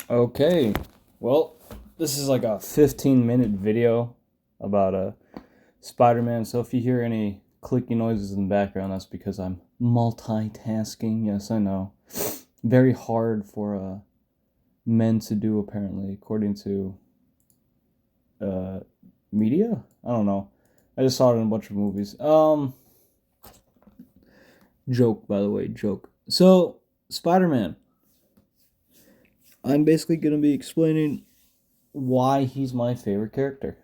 Okay, well, this is like a 15-minute video about Spider-Man. So if you hear any clicky noises in the background, that's because I'm multitasking. Yes, I know. Very hard for men to do, apparently, according to uh, media. I don't know. I just saw it in a bunch of movies. Joke, by the way, joke. So, Spider-Man. I'm basically going to be explaining why he's my favorite character.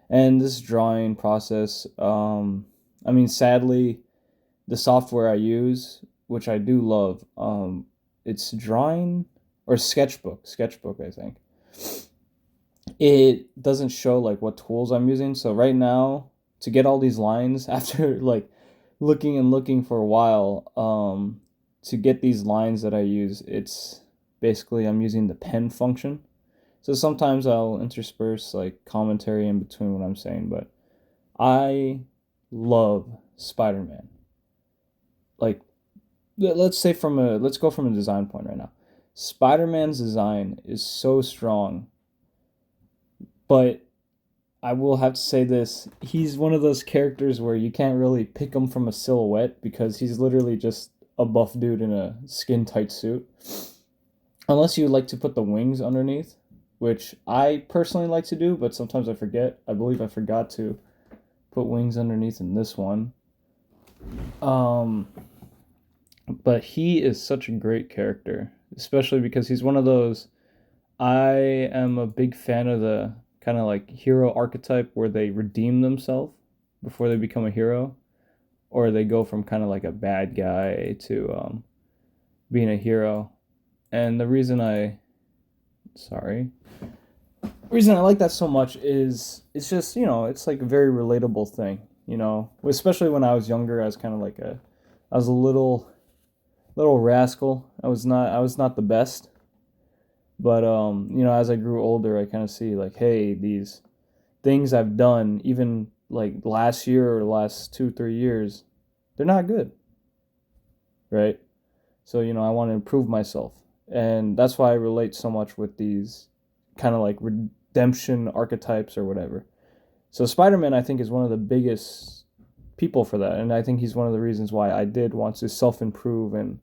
And this drawing process, sadly, the software I use, which I do love, it's drawing or sketchbook, I think. It doesn't show like what tools I'm using. So right now, to get all these lines after like looking and looking for a while, to get these lines that I use, it's basically I'm using the pen function. So sometimes I'll intersperse like commentary in between what I'm saying, but I love Spider-Man. Like let's go from a design point right now. Spider-Man's design is so strong, but I will have to say this, he's one of those characters where you can't really pick him from a silhouette because he's literally just a buff dude in a skin tight suit. Unless you like to put the wings underneath, which I personally like to do, but sometimes I forget. I believe I forgot to put wings underneath in this one. Um, but he is such a great character, especially because he's one of those. I am a big fan of the kind of like hero archetype where they redeem themselves before they become a hero, or they go from kind of like a bad guy to being a hero. And sorry, reason I like that so much is it's just it's like a very relatable thing. Especially when I was younger, I was kind of like I was a little rascal. I was not the best, but as I grew older, I kind of see like, hey, these things I've done, even like last year or last 2 3 years, they're not good, right? So I want to improve myself, and that's why I relate so much with these kind of like redemption archetypes or whatever. So Spider-Man, I think, is one of the biggest people for that, and I think he's one of the reasons why I did want to self-improve and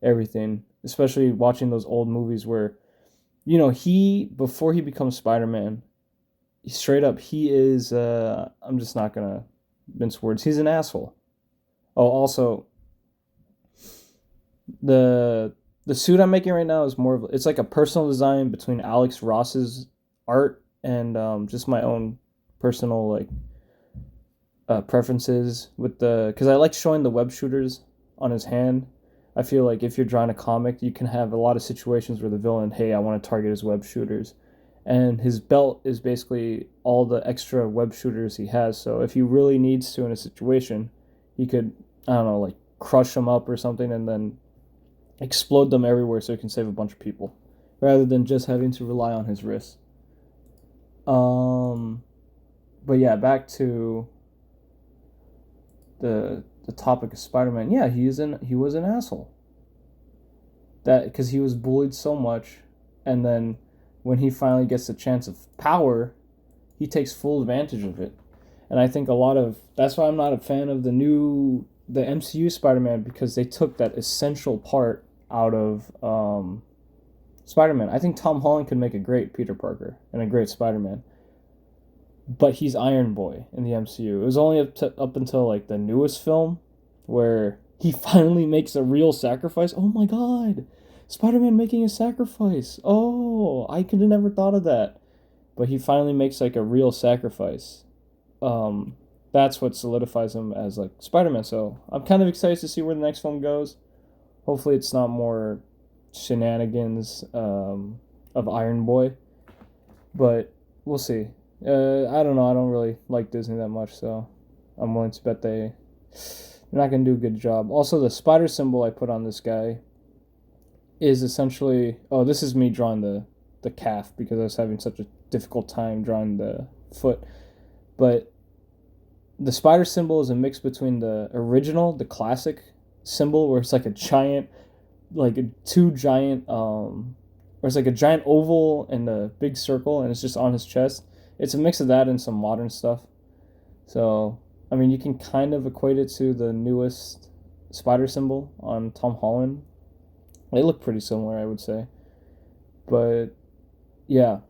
everything, especially watching those old movies where he before he becomes Spider-Man, straight up he is I'm just not gonna mince words, he's an asshole. Oh, also, the the suit I'm making right now is more of it's like a personal design between Alex Ross's art and just my own personal like preferences with the because I like showing the web shooters on his hand. I feel like if you're drawing a comic, you can have a lot of situations where the villain, hey, I want to target his web shooters, and his belt is basically all the extra web shooters he has. So if he really needs to in a situation, he could, I don't know, like crush them up or something, and then explode them everywhere so he can save a bunch of people, rather than just having to rely on his wrist. Um, but yeah, back to the topic of Spider-Man. Yeah, he was an asshole. That because he was bullied so much, and then when he finally gets the chance of power, he takes full advantage of it. And I think a lot of that's why I'm not a fan of the MCU Spider-Man, because they took that essential part out of Spider-Man. I think Tom Holland could make a great Peter Parker and a great Spider-Man, but he's Iron Boy in the MCU. It was only up until like the newest film where he finally makes a real sacrifice. Oh my god, Spider-Man making a sacrifice! Oh, I could have never thought of that. But he finally makes like a real sacrifice. Um, that's what solidifies him as like Spider-Man. So I'm kind of excited to see where the next film goes. Hopefully, it's not more shenanigans of Iron Boy, but we'll see. I don't know. I don't really like Disney that much, so I'm willing to bet they're not gonna do a good job. Also, the spider symbol I put on this guy is essentially. Oh, this is me drawing the calf because I was having such a difficult time drawing the foot. But the spider symbol is a mix between the original, the classic symbol, where it's like a giant, like two giant or it's like a giant oval and a big circle, and it's just on his chest. It's a mix of that and some modern stuff. So, I mean, you can kind of equate it to the newest spider symbol on Tom Holland. They look pretty similar, I would say. But, yeah.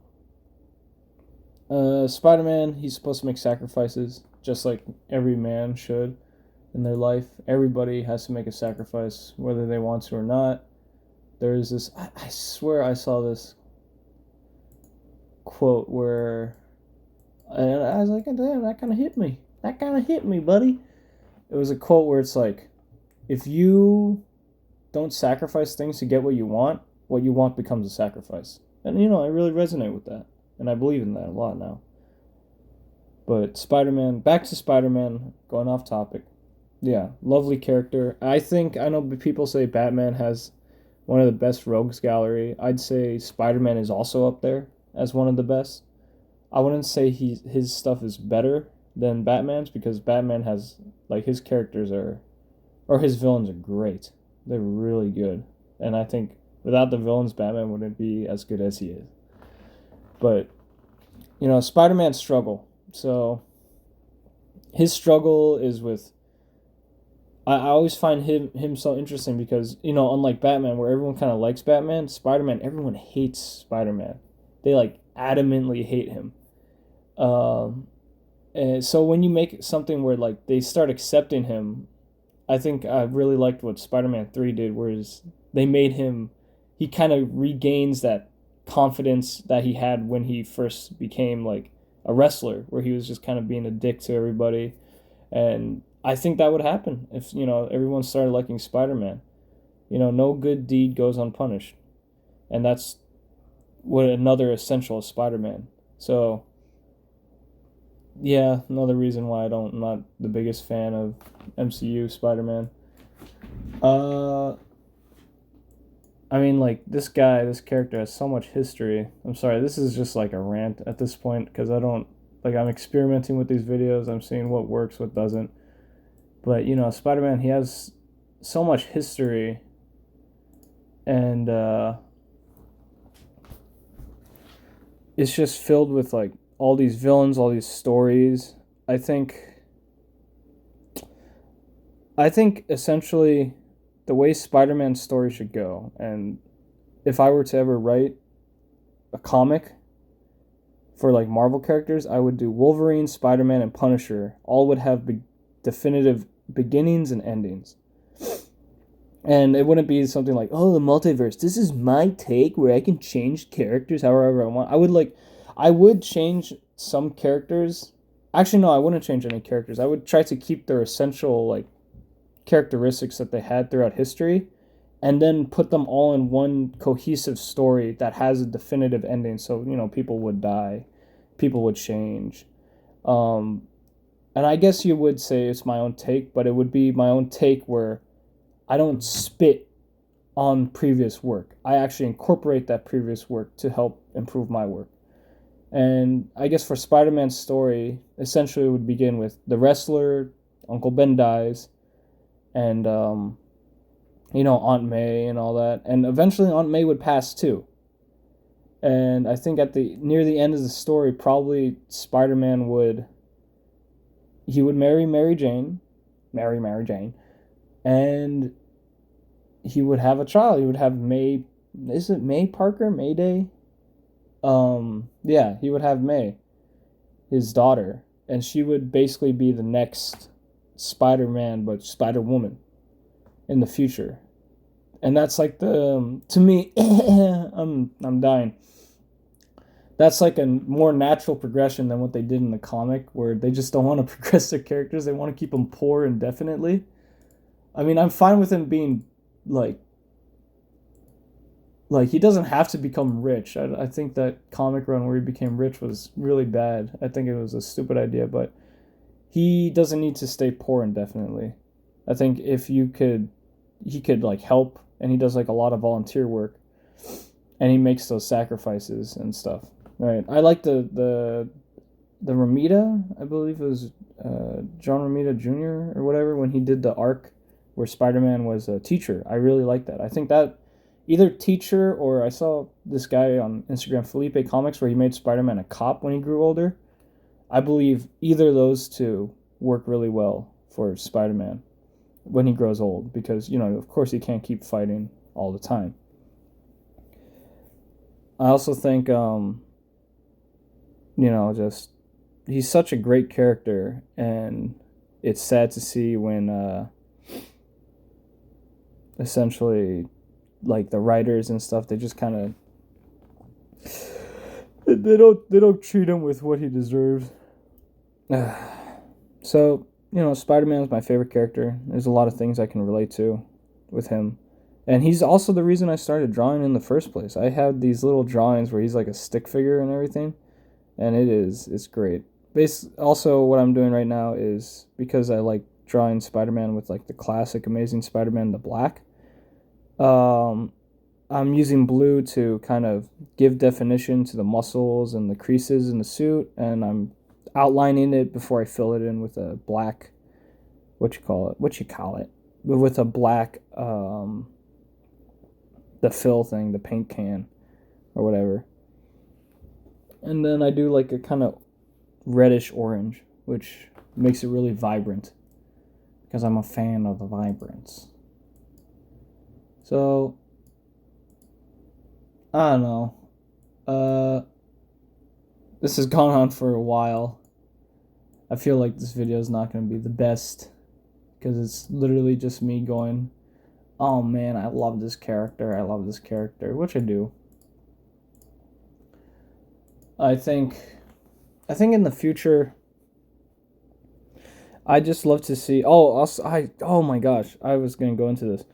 Spider-Man, he's supposed to make sacrifices, just like every man should in their life. Everybody has to make a sacrifice, whether they want to or not. There's this, I swear I saw this quote where, and I was like, damn, that kind of hit me. That kind of hit me, buddy. It was a quote where it's like, if you don't sacrifice things to get what you want becomes a sacrifice. And, I really resonate with that. And I believe in that a lot now. But Spider-Man, back to Spider-Man, going off topic. Yeah, lovely character. I know people say Batman has one of the best rogues gallery. I'd say Spider-Man is also up there as one of the best. I wouldn't say his stuff is better than Batman's, because Batman has, like, his characters or his villains are great. They're really good. And I think without the villains, Batman wouldn't be as good as he is. But, Spider-Man's struggle. So, his struggle is with... I always find him so interesting because, unlike Batman, where everyone kind of likes Batman, Spider-Man, everyone hates Spider-Man. They, like, adamantly hate him. And so when you make something where, like, they start accepting him, I think I really liked what Spider-Man 3 did, whereas they made him... He kind of regains that confidence that he had when he first became, like, a wrestler, where he was just kind of being a dick to everybody. And I think that would happen if, everyone started liking Spider-Man. No good deed goes unpunished. And that's what another essential of Spider-Man. So, yeah, another reason why I'm not the biggest fan of MCU Spider-Man. I mean, like, this character has so much history. I'm sorry, this is just like a rant at this point, because I'm experimenting with these videos. I'm seeing what works, what doesn't. But, Spider-Man, he has so much history, and it's just filled with, like, all these villains, all these stories. I think essentially the way Spider-Man's story should go, and if I were to ever write a comic for, like, Marvel characters, I would do Wolverine, Spider-Man, and Punisher. All would have definitive beginnings and endings. And it wouldn't be something like, oh, the multiverse, this is my take where I can change characters however I want. I would change some characters. Actually, no, I wouldn't change any characters. I would try to keep their essential, like, characteristics that they had throughout history, and then put them all in one cohesive story that has a definitive ending. So, people would die, people would change. And I guess you would say it's my own take, but it would be my own take where I don't spit on previous work. I actually incorporate that previous work to help improve my work. And I guess for Spider-Man's story, essentially it would begin with the wrestler, Uncle Ben dies, and, Aunt May and all that. And eventually Aunt May would pass too. And I think near the end of the story, probably Spider-Man would marry Mary Jane, and he would have a child. He would have May, is it May Parker? Mayday? Yeah, he would have May, his daughter, and she would basically be the next Spider-Man, but Spider-Woman in the future. And that's like to me, I'm dying. That's like a more natural progression than what they did in the comic, where they just don't want to progress their characters. They want to keep them poor indefinitely. I mean, I'm fine with him being, like he doesn't have to become rich. I think that comic run where he became rich was really bad. I think it was a stupid idea, but he doesn't need to stay poor indefinitely. I think if he could, like, help, and he does, like, a lot of volunteer work, and he makes those sacrifices and stuff. Right. I like the Romita, I believe it was John Romita Jr. or whatever, when he did the arc where Spider-Man was a teacher. I really like that. I think that either teacher, or I saw this guy on Instagram, Felipe Comics, where he made Spider-Man a cop when he grew older. I believe either of those two work really well for Spider-Man when he grows old, because, of course he can't keep fighting all the time. I also think, just he's such a great character, and it's sad to see when essentially, like, the writers and stuff, they just kind of they don't treat him with what he deserves. So, Spider-Man is my favorite character. There's a lot of things I can relate to with him. And he's also the reason I started drawing in the first place. I had these little drawings where he's like a stick figure and everything, and it's great. Also, what I'm doing right now is, because I like drawing Spider-Man with like the classic Amazing Spider-Man, the black. I'm using blue to kind of give definition to the muscles and the creases in the suit, and I'm outlining it before I fill it in with a black, what you call it, with a black, the fill thing, the paint can, or whatever. And then I do like a kind of reddish orange, which makes it really vibrant, because I'm a fan of the vibrance. So, I don't know. This has gone on for a while. I feel like this video is not going to be the best, because it's literally just me going, oh man, I love this character, which I do. I think in the future, I just love to see. Oh my gosh, I was gonna go into this.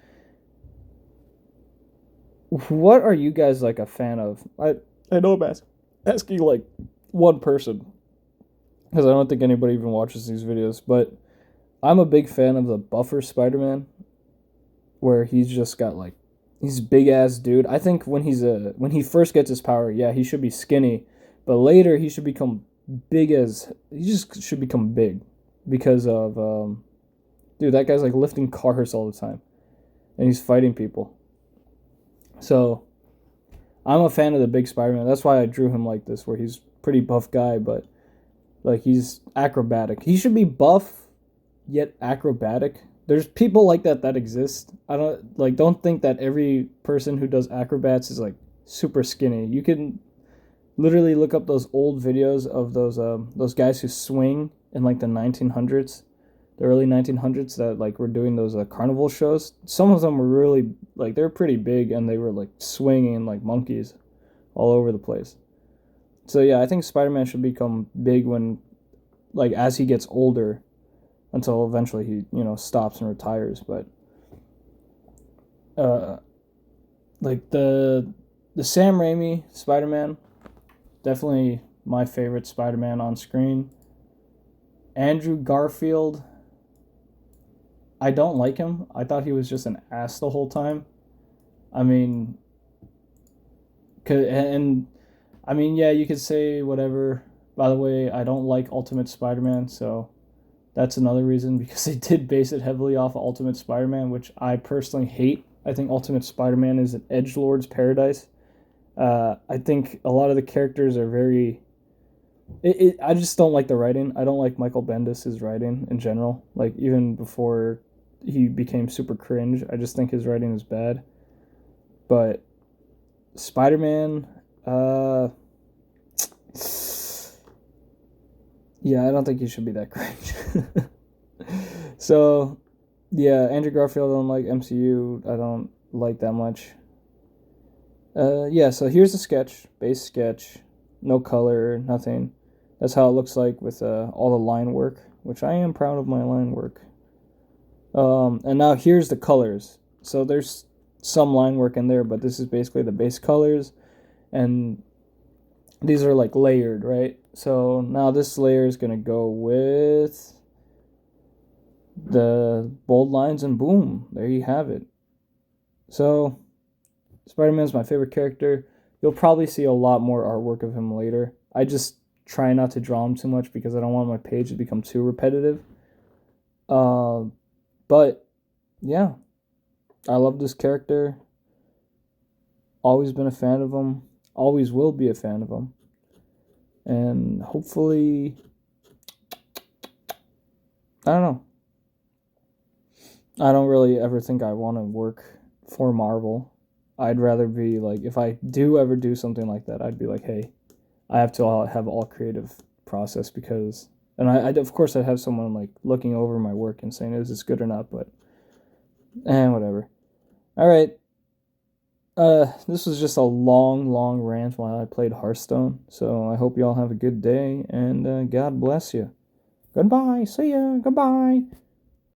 What are you guys like a fan of? I know I'm asking like one person, because I don't think anybody even watches these videos, but I'm a big fan of the buffer Spider-Man, where he's just got like, he's big ass dude. I think when he first gets his power, yeah, he should be skinny, but later he should become he just should become big, because of dude, that guy's like lifting cars all the time, and he's fighting people. So I'm a fan of the big Spider-Man. That's why I drew him like this, where he's pretty buff guy, but like he's acrobatic. He should be buff yet acrobatic. There's people like that exist. Don't think that every person who does acrobats is like super skinny. You can literally look up those old videos of those guys who swing in like the 1900s, the early 1900s, that like were doing those carnival shows. Some of them were really like, they're pretty big, and they were like swinging like monkeys all over the place. So yeah, I think Spider-Man should become big when, like, as he gets older, until eventually he stops and retires. But like the Sam Raimi Spider-Man, definitely my favorite Spider-Man on screen. Andrew Garfield, I don't like him. I thought he was just an ass the whole time. I mean, yeah, you could say whatever. By the way, I don't like Ultimate Spider-Man, so that's another reason, because they did base it heavily off of Ultimate Spider-Man, which I personally hate. I think Ultimate Spider-Man is an edgelord's paradise. I think a lot of the characters are very... I just don't like the writing. I don't like Michael Bendis' writing in general. Like, even before he became super cringe, I just think his writing is bad. But Spider-Man, yeah, I don't think he should be that cringe. So, yeah, Andrew Garfield, I don't like. MCU, I don't like that much. Yeah, so here's the sketch, base sketch, no color, nothing. That's how it looks like with all the line work, which I am proud of my line work. And now here's the colors. So there's some line work in there, but this is basically the base colors, and these are like layered, right? So now this layer is going to go with the bold lines, and boom, there you have it. So Spider-Man is my favorite character. You'll probably see a lot more artwork of him later. I just try not to draw him too much, because I don't want my page to become too repetitive. But yeah, I love this character. Always been a fan of them. Always will be a fan of them. And hopefully, I don't know. I don't really ever think I want to work for Marvel. I'd rather be like, if I do ever do something like that, I'd be like, hey, I have to have all creative process because, and I of course I'd have someone like looking over my work and saying, is this good or not? But, whatever. All right. This was just a long rant while I played Hearthstone. So I hope you all have a good day and God bless you. Goodbye. See ya. Goodbye.